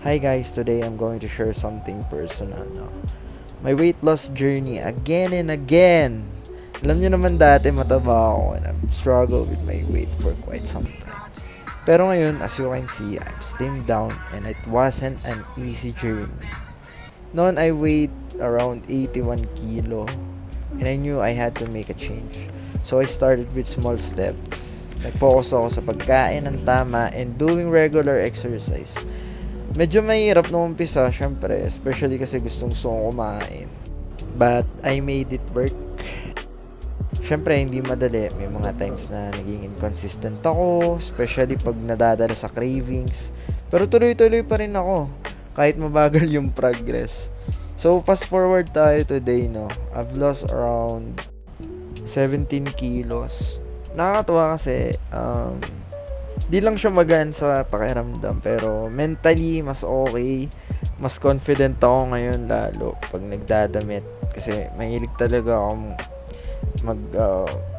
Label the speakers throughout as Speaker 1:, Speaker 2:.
Speaker 1: Hi guys, today I'm going to share something personal, no? My weight loss journey again and again. Alam niyo naman dati mataba ako and I've struggled with my weight for quite some time. Pero ngayon, as you can see, I've slimmed down and it wasn't an easy journey. Noon I weighed around 81 kilo and I knew I had to make a change. So I started with small steps. Nag-focus ako sa pagkain ng tama and doing regular exercise. Medyo mahirap nung umpisa, syempre, especially kasi gustong kumain. But I made it work. Syempre, hindi madali. May mga times na naging inconsistent ako, especially pag nadadala sa cravings. Pero tuloy-tuloy pa rin ako, kahit mabagal yung progress. So, fast forward tayo today, no? I've lost around 17 kilos. Nakakatuwa kasi, di lang siya magaan sa pakiramdam, pero mentally, mas okay. Mas confident ako ngayon lalo pag nagdadamit. Kasi mahilig talaga akong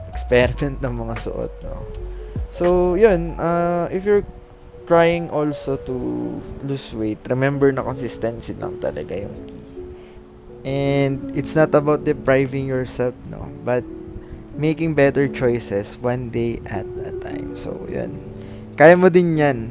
Speaker 1: experiment ng mga suot, no? So, yun, if you're trying also to lose weight, remember na consistency lang talaga yung key. And it's not about depriving yourself, no? But making better choices one day at a time. So, yun. Kaya mo din yan.